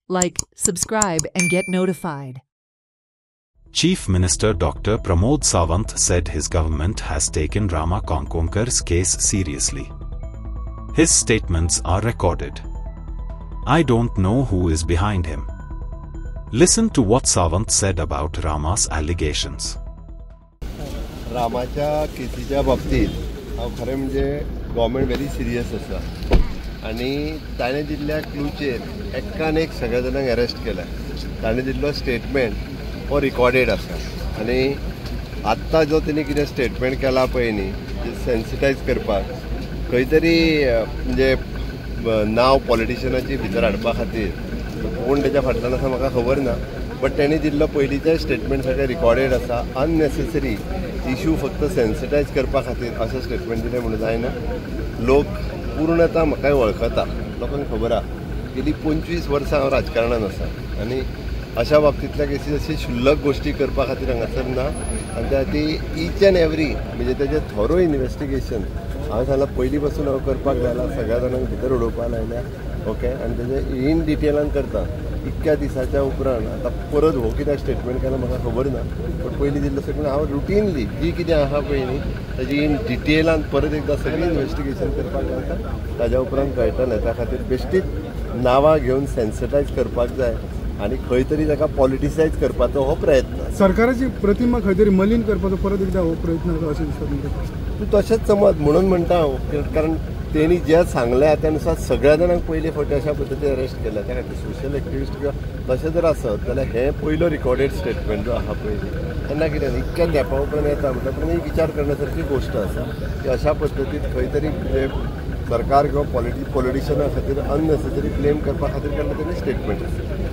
like, subscribe and get notified. Chief Minister Dr. Pramod Sawant said his government has taken Rama Kankonkar's case seriously. His statements are recorded. I don't know who is behind him. Listen to what Sawant said about Rama's allegations. रामाच्या केसीच्या बाबतीत हांव खरें म्हणजे government very serious आसा आनी ताणें दिल्ल्या क्लूचेर एकान एक सगळ्या जाणांक अरेस्ट केला. ताणें दिल्लो स्टेटमेंट हो रिकॉर्डेड आसा आनी आत्तां जो तेणी कितें स्टेटमेंट केला पळय न्ही सेन्सिटायज करपाक खंय तरी म्हणजे नांव पॉलिटिशनाची भितर हाडपा खातीर कोण तेच्या फाटल्यान आसा म्हाका खबर ना. बट तेणी दिल्लो पयलींचे स्टेटमेंट सगळे रिकॉर्डेड आसा. अननेसेसरी इश्यू फक्त सेन्सिटायज करपा खातीर अशें स्टेटमेंट दिलें म्हणून जायना. लोक पूर्णता म्हाकाय वळखता, लोकांक खबर आहा. गेली 25 वर्सां हांव राजकारणांत आसा आनी अशा बाबतींतल्या केसी अशी शुल्लक गोश्टी करपा खातीर हांगासर ना. आनी त्या खातीर ईच एंड एवरी म्हणजे तेजें थोरो इन्वेस्टिगेशन हांवें सांगलां पयलीं पासून हांव करपाक लायला, सगळ्या जाणांक भितर उडोवपाक लायल्या. ओके, आनी तेजें इन डिटेलान करता. इतक्या दिसाच्या उपरांत आतां परत हो कित्याक स्टेटमेंट केला म्हाका खबर ना. पण पयलीं दिल्लो स्टेटमेंट हांव रुटीनली जी कितें आहा पळय न्ही ताजी इन डिटेलान परत एकदां सगळी इन्वेस्टिगेशन करपाक लायता. ताज्या उपरांत कळटलें. त्या खातीर बेश्टीच नांवां घेवन सेन्सिटायज करपाक जाय आनी खंय तरी ताका पॉलिटिसायज करपाचो हो प्रयत्न. सरकाराची प्रतिमा खंय तरी मलीन करपाचो परत एकदां हो प्रयत्न आसा अशें दिसता. तूं तशेंच समज म्हणून म्हणटा हांव, कारण तेणी जें सांगलें त्या अनुसार सगळ्या जाणांक पयले फावटी अशा पद्दतीन अरेस्ट केला. त्या खातीर सोशल एक्टिविस्ट किंवा तशें जर आसत जाल्यार हें पयलो रिकॉर्डेड स्टेटमेंट जो आहा पयलीं तेन्ना कितें इतक्या गॅपा उपरांत येता म्हणटा. पूण ही विचार करण्यासारखी गोश्ट आसा की अशा पद्दतीन खंय तरी म्हणजे सरकार किंवा पॉलिटिशना खातीर अननेसेसरी क्लेम करपा खातीर केल्लें तेणी स्टेटमेंट आसा.